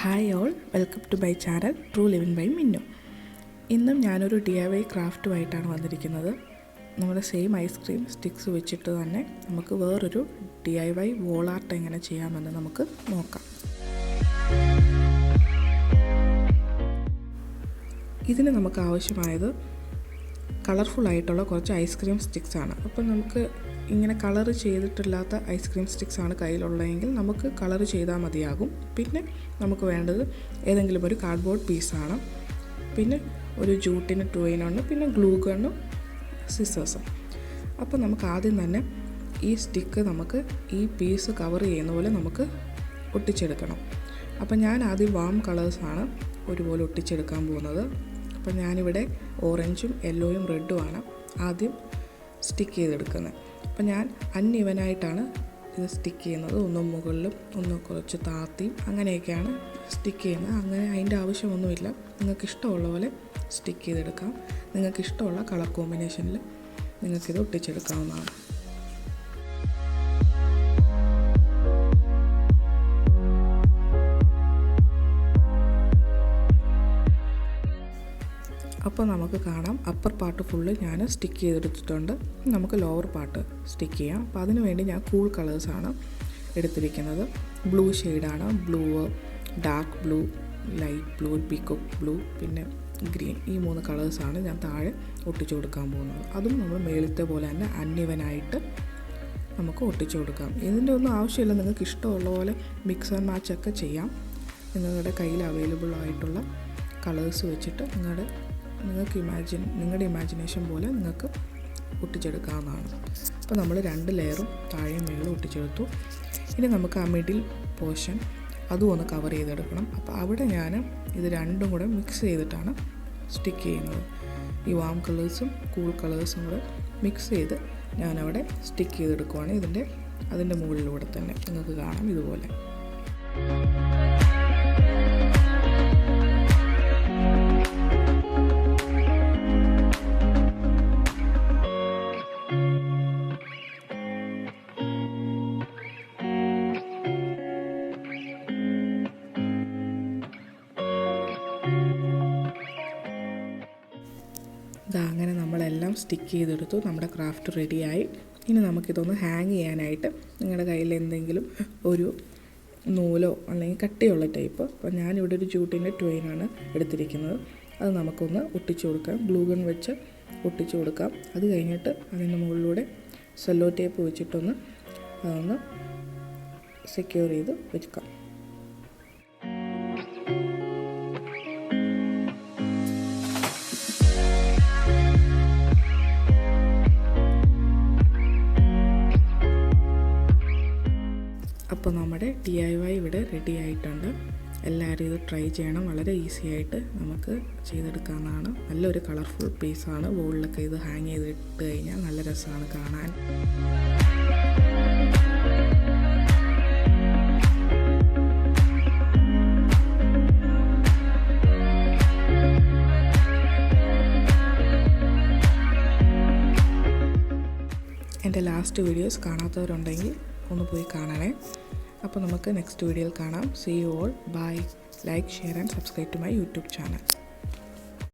Hi all, welcome to my channel true living by Minnu. ഇന്നും ഞാനൊരു DIY ക്രാഫ്റ്റുമായിട്ടാണ് വന്നിരിക്കുന്നത്. നമ്മുടെ സെയിം ഐസ്ക്രീം സ്റ്റിക്സ് വെച്ചിട്ട് തന്നെ നമുക്ക് വേറൊരു DIY വോൾ ആർട്ട് എങ്ങനെ ചെയ്യാമെന്ന് നമുക്ക് നോക്കാം. ഇതിന് നമുക്ക് ആവശ്യമായത് കളർഫുൾ ആയിട്ടുള്ള കുറച്ച് ഐസ്ക്രീം സ്റ്റിക്സ് ആണ്. അപ്പം നമുക്ക് ഇങ്ങനെ കളർ ചെയ്തിട്ടില്ലാത്ത ഐസ്ക്രീം സ്റ്റിക്സ് ആണ് കയ്യിലുള്ളതെങ്കിൽ നമുക്ക് കളർ ചെയ്താൽ മതിയാകും. പിന്നെ നമുക്ക് വേണ്ടത് ഏതെങ്കിലും ഒരു കാർഡ്ബോർഡ് പീസാണ്, പിന്നെ ഒരു ജൂട്ടിന് ടൂയിനുണ്ട്, പിന്നെ ഗ്ലൂ ഗണ്ണും സിസേഴ്സും. അപ്പോൾ നമുക്ക് ആദ്യം തന്നെ ഈ സ്റ്റിക്ക് നമുക്ക് ഈ പീസ് കവർ ചെയ്യുന്ന പോലെ നമുക്ക് ഒട്ടിച്ചെടുക്കണം. അപ്പോൾ ഞാൻ ആദ്യം വാം കളേഴ്സാണ് ഒരുപോലെ ഒട്ടിച്ചെടുക്കാൻ പോകുന്നത്. അപ്പോൾ ഞാനിവിടെ ഓറഞ്ചും യെല്ലോയും റെഡുമാണ് ആദ്യം സ്റ്റിക്ക് ചെയ്തെടുക്കുന്നത്. അപ്പോൾ ഞാൻ അൺഇവനായിട്ടാണ് ഇത് സ്റ്റിക്ക് ചെയ്യുന്നത്. ഒന്ന് മുകളിലും ഒന്ന് കുറച്ച് താത്തിയും അങ്ങനെയൊക്കെയാണ് സ്റ്റിക്ക് ചെയ്യുന്നത്. അങ്ങനെ അതിൻ്റെ ആവശ്യമൊന്നുമില്ല. നിങ്ങൾക്ക് ഇഷ്ടമുള്ള പോലെ സ്റ്റിക്ക് ചെയ്തെടുക്കാം. നിങ്ങൾക്ക് ഇഷ്ടമുള്ള കളർ കോമ്പിനേഷനിൽ നിങ്ങൾക്കിത് ഒട്ടിച്ചെടുക്കാവുന്നതാണ്. അപ്പോൾ നമുക്ക് കാണാം, അപ്പർ പാർട്ട് ഫുള്ള് ഞാൻ സ്റ്റിക്ക് ചെയ്തെടുത്തിട്ടുണ്ട്. നമുക്ക് ലോവർ പാർട്ട് സ്റ്റിക്ക് ചെയ്യാം. അപ്പോൾ അതിന് വേണ്ടി ഞാൻ കൂൾ കളേഴ്സാണ് എടുത്തിരിക്കുന്നത്. ബ്ലൂ ഷെയ്ഡാണ്, blue, dark blue, light blue, peacock blue, പിന്നെ ഗ്രീൻ. ഈ 3 കളേഴ്സാണ് ഞാൻ താഴെ ഒട്ടിച്ചു കൊടുക്കാൻ പോകുന്നത്. അതും നമ്മൾ മേളത്തെ പോലെ തന്നെ അൺഇവനായിട്ട് നമുക്ക് ഒട്ടിച്ചു കൊടുക്കാം. ഇതിൻ്റെ ഒന്നും ആവശ്യമില്ല. നിങ്ങൾക്ക് ഇഷ്ടമുള്ള പോലെ മിക്സ് ആൻഡ് മാച്ച് ഒക്കെ ചെയ്യാം. നിങ്ങളുടെ കയ്യിൽ അവൈലബിൾ ആയിട്ടുള്ള കളേഴ്സ് വെച്ചിട്ട് നിങ്ങളുടെ ഇമാജിനേഷൻ പോലെ നിങ്ങൾക്ക് ഒട്ടിച്ചെടുക്കാവുന്നതാണ്. അപ്പോൾ നമ്മൾ 2 ലെയറും താഴെ മേളിൽ ഒട്ടിച്ചെടുത്തു. ഇനി നമുക്ക് ആ മിഡിൽ പോർഷൻ അതും ഒന്ന് കവർ ചെയ്തെടുക്കണം. അപ്പോൾ അവിടെ ഞാൻ ഇത് രണ്ടും കൂടെ മിക്സ് ചെയ്തിട്ടാണ് സ്റ്റിക്ക് ചെയ്യുന്നത്. ഈ വാം കളേഴ്സും കൂൾ കളേഴ്സും കൂടെ മിക്സ് ചെയ്ത് ഞാനവിടെ സ്റ്റിക്ക് ചെയ്തെടുക്കുവാണ്. അതിൻ്റെ മുകളിലൂടെ തന്നെ നിങ്ങൾക്ക് കാണാം ഇതുപോലെ. അങ്ങനെ നമ്മളെല്ലാം സ്റ്റിക്ക് ചെയ്തെടുത്തു. നമ്മുടെ ക്രാഫ്റ്റ് റെഡിയായി. ഇനി നമുക്കിതൊന്ന് ഹാങ് ചെയ്യാനായിട്ട് നിങ്ങളുടെ കയ്യിൽ എന്തെങ്കിലും ഒരു നൂലോ അല്ലെങ്കിൽ കട്ടിയുള്ള ടൈപ്പ്, അപ്പോൾ ഞാനിവിടെ ഒരു ജൂട്ടിൻ്റെ ടോയിനാണ് എടുത്തിരിക്കുന്നത്. അത് നമുക്കൊന്ന് ഒട്ടിച്ചു കൊടുക്കാം. ഗ്ലൂ ഗൺ വെച്ച് ഒട്ടിച്ചു കൊടുക്കാം. അത് കഴിഞ്ഞിട്ട് അതിൻ്റെ മുകളിലൂടെ സെല്ലോ ടേപ്പ് വെച്ചിട്ടൊന്ന് അതൊന്ന് സെക്യൂർ ചെയ്ത് വെക്കാം. അപ്പോൾ നമ്മുടെ DIY ഇവിടെ റെഡി ആയിട്ടുണ്ട്. എല്ലാവരും ഇത് ട്രൈ ചെയ്യണം. വളരെ ഈസി ആയിട്ട് നമുക്ക് ചെയ്തെടുക്കാവുന്നതാണ്. നല്ലൊരു കളർഫുൾ പീസാണ്. വോളിലൊക്കെ ഇത് ഹാങ് ചെയ്തിട്ട് കഴിഞ്ഞാൽ നല്ല രസമാണ് കാണാൻ. എൻ്റെ ലാസ്റ്റ് വീഡിയോസ് കാണാത്തവരുണ്ടെങ്കിൽ ഒന്ന് പോയി കാണണേ. അപ്പോൾ നമുക്ക് നെക്സ്റ്റ് വീഡിയോയിൽ കാണാം. See you all. Bye. Like, share and subscribe to my YouTube channel.